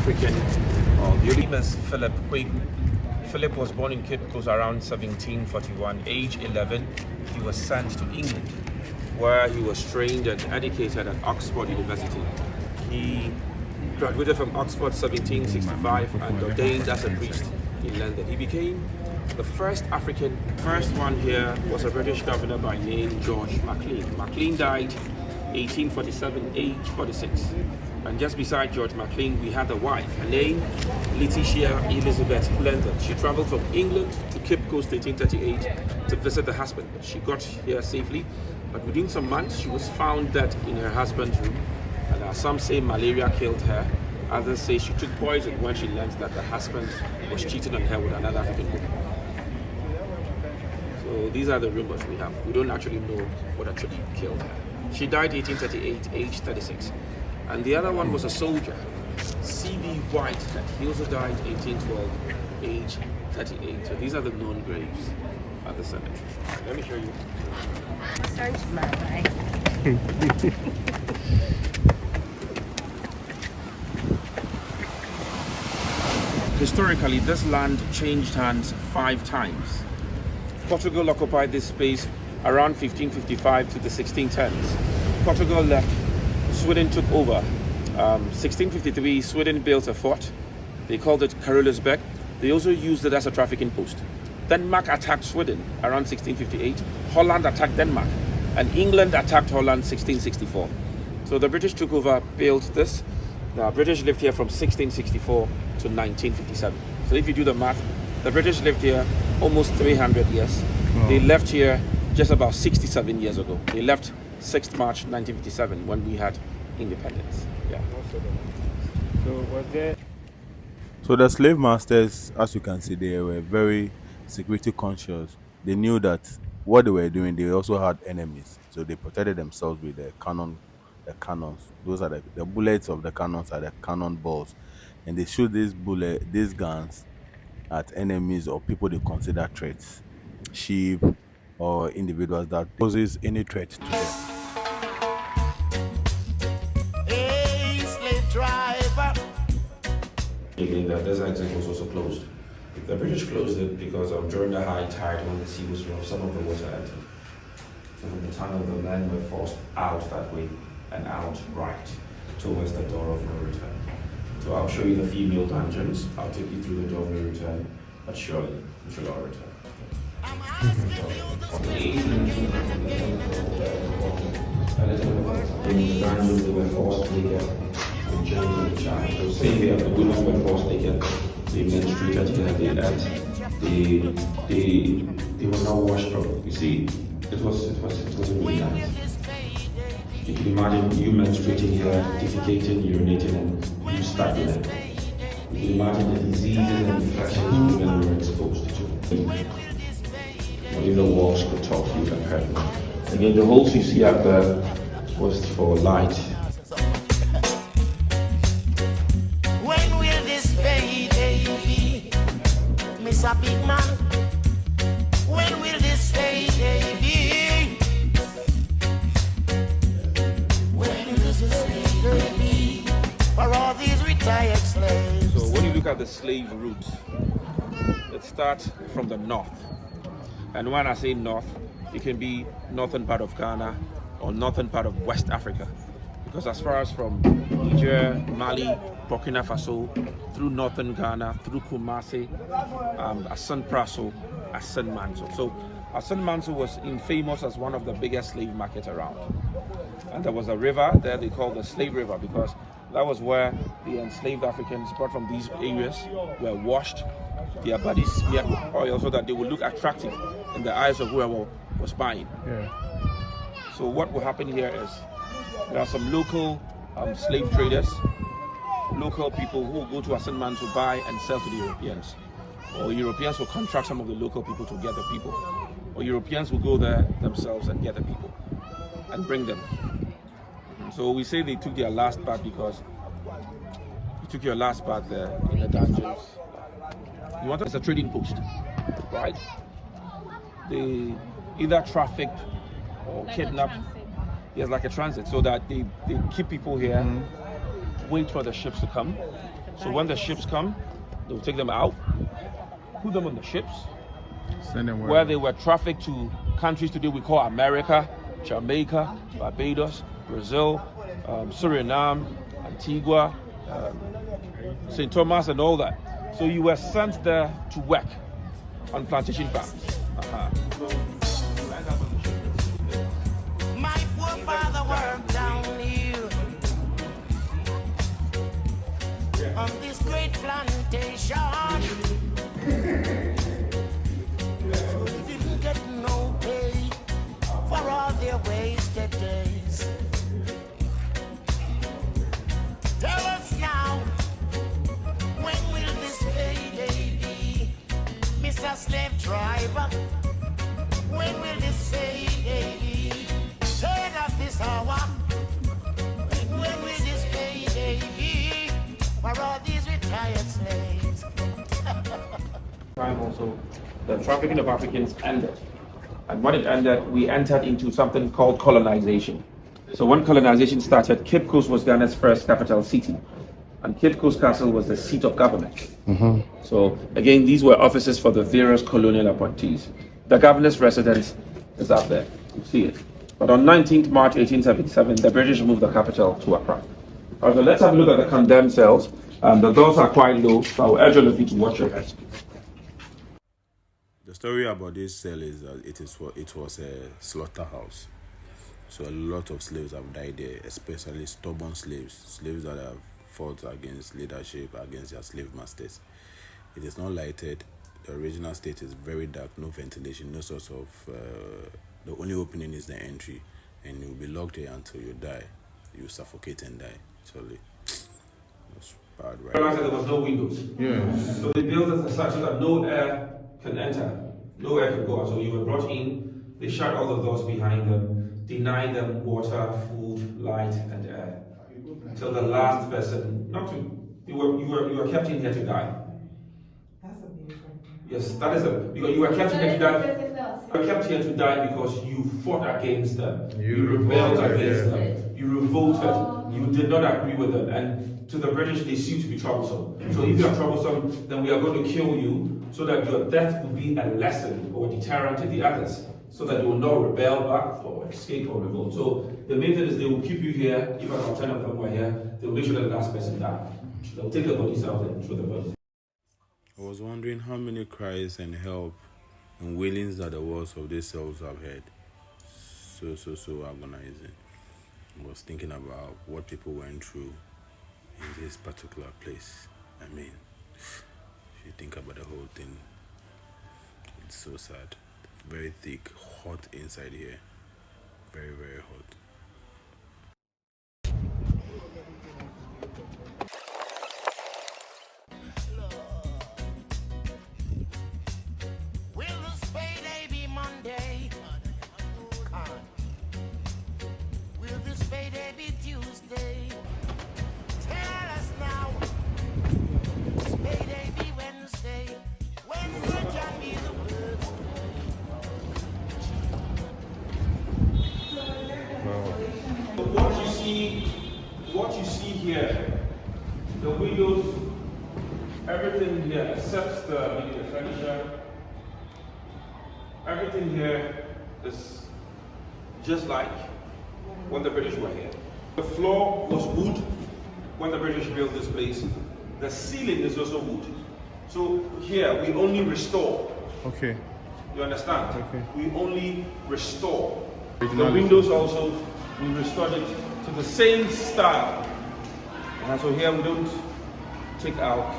African, the famous Philip Quagu. Philip was born in Cape Coast around 1741. Age 11, he was sent to England, where he was trained and educated at Oxford University. He graduated from Oxford 1765 and ordained as a priest in London. He became the first African. First one here was a British governor by name George Maclean. Maclean died 1847, age 46. And just beside George Maclean, we had a wife. Her name, Letitia Elizabeth Blendon. She traveled from England to Cape Coast 1838 to visit her husband. She got here safely, but within some months, she was found dead in her husband's room. And some say malaria killed her. Others say she took poison when she learned that the husband was cheating on her with another African woman. So these are the rumors we have. We don't actually know what actually killed her. She died 1838, age 36. And the other one was a soldier, C.B. White, that he also died 1812, age 38. So these are the known graves at the cemetery. Let me show you. Search my life. Historically, this land changed hands 5 times. Portugal occupied this space around 1555 to the 1610s. Portugal left, Sweden took over. 1653, Sweden built a fort. They called it Carolusberg. They also used it as a trafficking post. Denmark attacked Sweden around 1658. Holland attacked Denmark. And England attacked Holland 1664. So the British took over, built this. The British lived here from 1664 to 1957. So if you do the math, the British lived here almost 300 years. Wow. They left here just about 67 years ago. They left 6th March 1957 when we had independence. Yeah. So was there? So the slave masters, as you can see, they were very security conscious. They knew that what they were doing, they also had enemies. So they protected themselves with the cannons. Those are the bullets of the cannons are the cannon balls. And they shoot these guns at enemies or people they consider threats. Sheep or individuals that poses any threat to them. Hey, slave driver. Again, this exit was also closed. The British closed it because during the high tide, when the sea was rough, some of the water entered. So from the tunnel, the men were forced out that way and out right towards the door of no return. So I'll show you the female dungeons. I'll take you through the door of no return, but surely we should all return. In the dungeons, they were forced naked in chains of the child. So same here, the women were forced naked. They menstruated here, they were not washed properly. You see, it wasn't really nice. You can imagine you menstruating here, defecating, urinating, and you stuck in it. You can imagine the diseases and infections women were exposed to. If the walls could talk, you can hear them. Again, the holes you see up there was for light. When will this payday be, Mr. Big Man? When will this payday be? When will this payday be for all these retired slaves? So when you look at the slave route, it starts from the north. And when I say north, it can be northern part of Ghana or northern part of West Africa. Because as far as from Niger, Mali, Burkina Faso, through northern Ghana, through Kumasi, Asan Praso, Asan Manso. So Asan Manso was famous as one of the biggest slave markets around. And there was a river there they called the Slave River because that was where the enslaved Africans brought from these areas were washed, their bodies smeared with oil so that they would look attractive in the eyes of whoever was buying. Yeah. So what will happen here is there are some local slave traders, local people who will go to Asan Man to buy and sell to the Europeans. Or Europeans will contract some of the local people to get the people. Or Europeans will go there themselves and get the people and bring them. So we say they took their last bath because you took your last bath there in the dungeons. You want it's a trading post, right? They either trafficked or kidnapped. Yes, like a transit, so that they keep people here, wait for the ships to come, So when the ships come, they'll take them out, put them on the ships, Send them where they were trafficked to countries today we call America, Jamaica, Barbados, Brazil, Suriname, Antigua, St. Thomas, and all that. So you were sent there to work on plantation farms. My poor father worked down here on this great plantation. So they didn't get no pay for all their wasted days. Tell us now, when will this payday be, Mr. Slave Driver? When will this payday be? Turn us this hour. When will this payday be for all these retired slaves? Time also, the trafficking of Africans ended. And when it ended, we entered into something called colonization. So when colonization started, Cape Coast was Ghana's first capital city. And Cape Coast Castle was the seat of government. So again, these were offices for the various colonial appointees. The governor's residence is up there, you see it. But on 19th March 1877, the British moved the capital to Accra. So let's have a look at the condemned cells. The doors are quite low, so I will urge all of you to watch your heads. The story about this cell is that it was a slaughterhouse. So a lot of slaves have died there, especially stubborn slaves that have fought against leadership, against their slave masters. It is not lighted. The original state is very dark, no ventilation, no sort of... the only opening is the entry, and you'll be locked here until you die. You suffocate and die. Actually, that's bad, right? Realized that there was no windows. Yeah. So they built it such that no air can enter, no air can go out. So you were brought in, they shut all the doors behind them, denied them water, food, light, and air. Until the last person, you were kept in here to die. Yes, that is because you were kept here to die. You were kept here to die because you fought against them. You rebelled against them. You revolted. You did not agree with them. And to the British, they seem to be troublesome. So if you are troublesome, then we are going to kill you so that your death will be a lesson or a deterrent to the others, so that you will not rebel back or escape or revolt. So the main thing is they will keep you here. If about 10 of them were here, they will make sure that the last person died. They'll take the bodies out and throw the bodies. I was wondering how many cries and help and wailings that the walls of these cells have heard. So agonizing. I was thinking about what people went through in this particular place. I mean, if you think about the whole thing, it's so sad. Very thick, hot inside here. Very, very hot. Will this payday be Monday? Will this payday be Tuesday? Tell us now. This payday be Wednesday? Wednesday can be the word. What you see here, the windows, everything here except the furniture, everything here is just like when the British were here. The floor was wood when the British built this place. The ceiling is also wood. So here we only restore. Okay. You understand? Okay. We only restore. The windows also, we restored it to the same style. And so here we don't take out,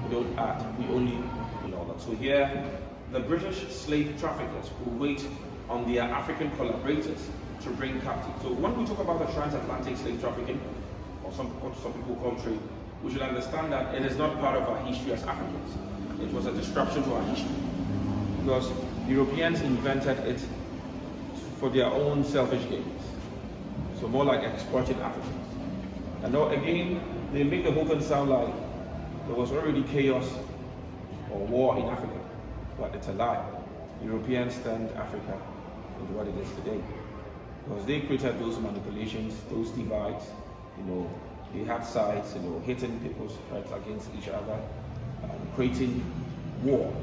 we don't add, we only do all that. So here, the British slave traffickers will wait on their African collaborators to bring captives. So when we talk about the transatlantic slave trafficking, or what some people call trade, we should understand that it is not part of our history as Africans. It was a disruption to our history. Because Europeans invented it for their own selfish gains. So more like exploiting Africans. And now again, they make the whole thing sound like there was already chaos or war in Africa. But it's a lie. Europeans turned Africa into what it is today. Because they created those manipulations, those divides, They had sides, hitting people's heads against each other, creating war,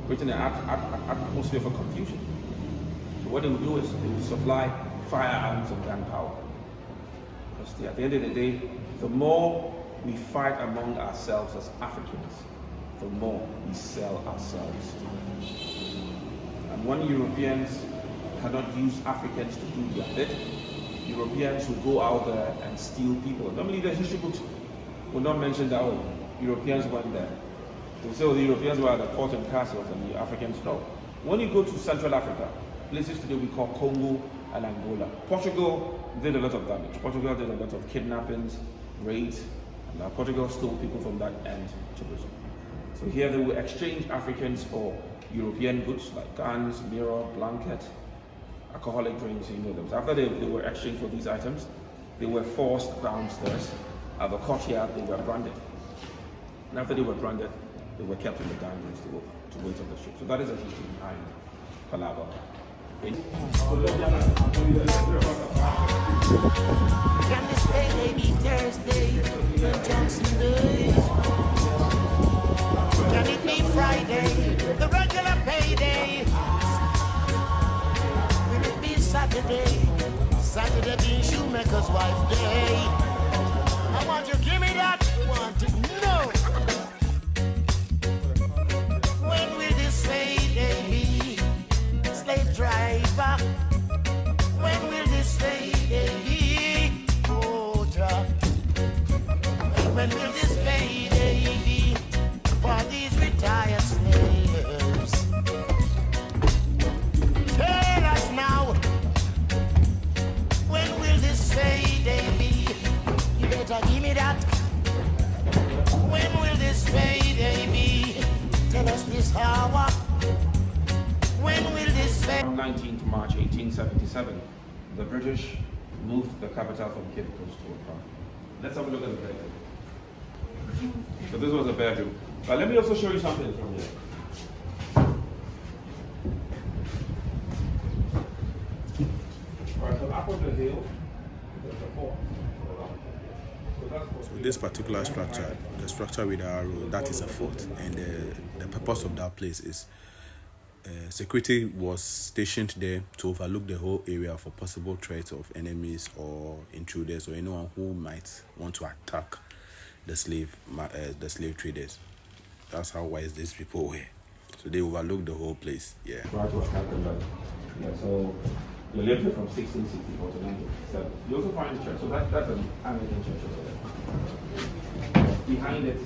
creating an atmosphere for confusion. So what they would do is they would supply firearms and gunpowder. Because at the end of the day, the more we fight among ourselves as Africans, the more we sell ourselves. And when Europeans cannot use Africans to do their bit, Europeans will go out there and steal people. Normally the history books will not mention that, Europeans went there. They'll say, the Europeans were at the fort and castles and the Africans no. When you go to Central Africa, places today we call Congo and Angola, Portugal did a lot of damage. Portugal did a lot of kidnappings, raids, and Portugal stole people from that end to Brazil. So here they will exchange Africans for European goods like guns, mirror, blanket, alcoholic drinks, you know them. So after they were exchanged for these items, they were forced downstairs at the courtyard, they were branded. And after they were branded, they were kept in the gardens to wait on the ship. So that is the history behind Palava. Can this payday be Thursday and Johnson Day? Can it be Friday, the regular payday? Will it be Saturday, Saturday being shoemaker's wife day? I want you to give me that, want it, no! When will this payday be? Slave driver, when will this payday be? Oh, Jah. When will this payday be for these retired slaves? Tell us now, when will this payday be? You better give me that. When will this payday be? Tell us this hour. When will this pay? On 19th March 1877, the British moved the capital from Cape Coast to Accra. Let's have a look at the bedroom. So this was a bedroom. But let me also show you something from here. Alright, so up on the hill, there's a fort. So this particular structure, the structure with the arrow, that is a fort, and the purpose of that place is security was stationed there to overlook the whole area for possible threats of enemies or intruders or anyone who might want to attack the slave traders. That's how wise these people were. So they overlooked the whole place. Yeah. Right to attack them. Yeah. So they lived here from 1664 to 1957. You also find the church. So that's an Anglican church over there. Behind it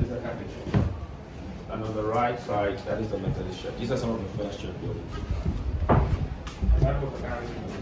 is a Catholic church. And on the right side, that is the Methodist church. These are some of the first church buildings. And that was the garrison of the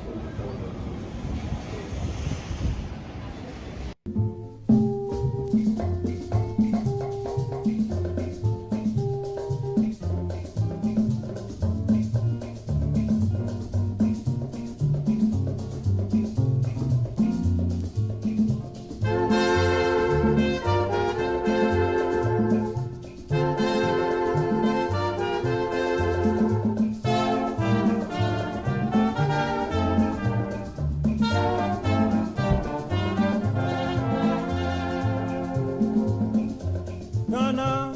Ghana,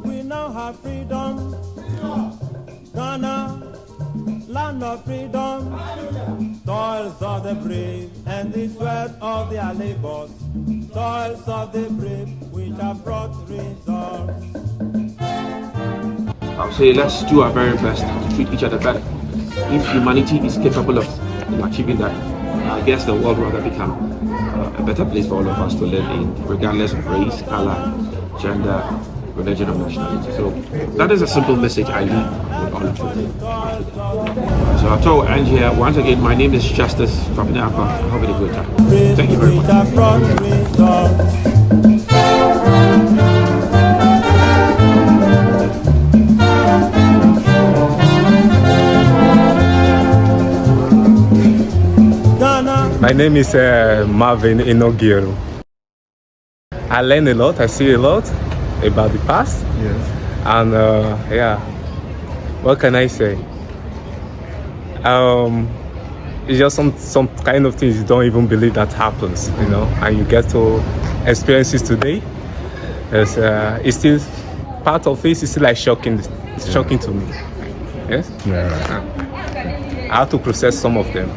we now have freedom. Ghana, land of freedom. Toils of the brave and the sweat of their labors. Toils of the brave which have brought results. I would say let's do our very best to treat each other better. If humanity is capable of achieving that, I guess the world will rather become a better place for all of us to live in, regardless of race, color, gender, religion, or nationality. So that is a simple message I leave with all of you. So I told end here. Once again, my name is Justice Papineapa. I hope you had a good time. Thank you very much. My name is Marvin Inogiro. I learn a lot, I see a lot about the past. Yes. And yeah, what can I say? it's just some kind of things you don't even believe that happens, you know, and you get to experience it today. It's still part of it is still like shocking to me. Yes. Yeah. I have to process some of them.